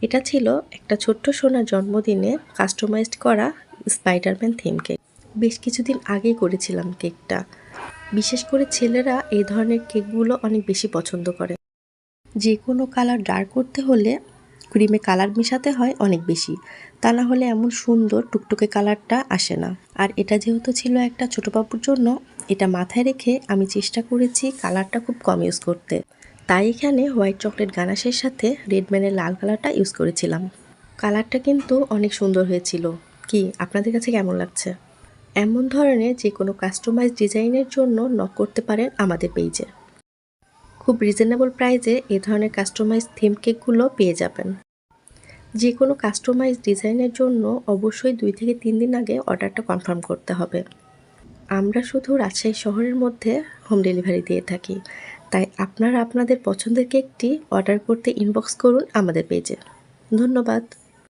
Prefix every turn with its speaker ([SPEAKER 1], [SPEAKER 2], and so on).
[SPEAKER 1] এটা ছিল একটা ছোট্ট সোনার জন্মদিনে কাস্টমাইজড করা স্পাইডারম্যান থিম কেক। বেশ কিছুদিন আগেই করেছিলাম কেকটা। বিশেষ করে ছেলেরা এই ধরনের কেকগুলো অনেক বেশি পছন্দ করে। যে কোনো কালার ডার্ক করতে হলে ক্রিমে কালার মেশাতে হয় অনেক বেশি, তা না হলে এমন সুন্দর টুকটুকে কালারটা আসে না। আর এটা যেহেতু ছিল একটা ছোটো বাবুর জন্য, এটা মাথায় রেখে আমি চেষ্টা করেছি কালারটা খুব কম ইউজ করতে। তাই এখানে হোয়াইট চকলেট গানাশের সাথে রেডম্যানের লাল কালারটা ইউজ করেছিলাম। কালারটা কিন্তু অনেক সুন্দর হয়েছিল। কি আপনাদের কাছে কেমন লাগছে? এমন ধরনের যে কোনো কাস্টমাইজ ডিজাইনের জন্য নক করতে পারেন আমাদের পেজে। খুব রিজনেবল প্রাইসে এ ধরনের কাস্টমাইজ থিম কেকগুলো পেয়ে যাবেন। যে কোনো কাস্টমাইজ ডিজাইনের জন্য অবশ্যই 2 থেকে 3 দিন আগে অর্ডারটা কনফার্ম করতে হবে। আমরা শুধু রাজশাহী শহরের মধ্যে হোম ডেলিভারি দিয়ে থাকি, তাই আপনারা আপনাদের পছন্দের কেকটি অর্ডার করতে ইনবক্স করুন আমাদের পেজে। ধন্যবাদ।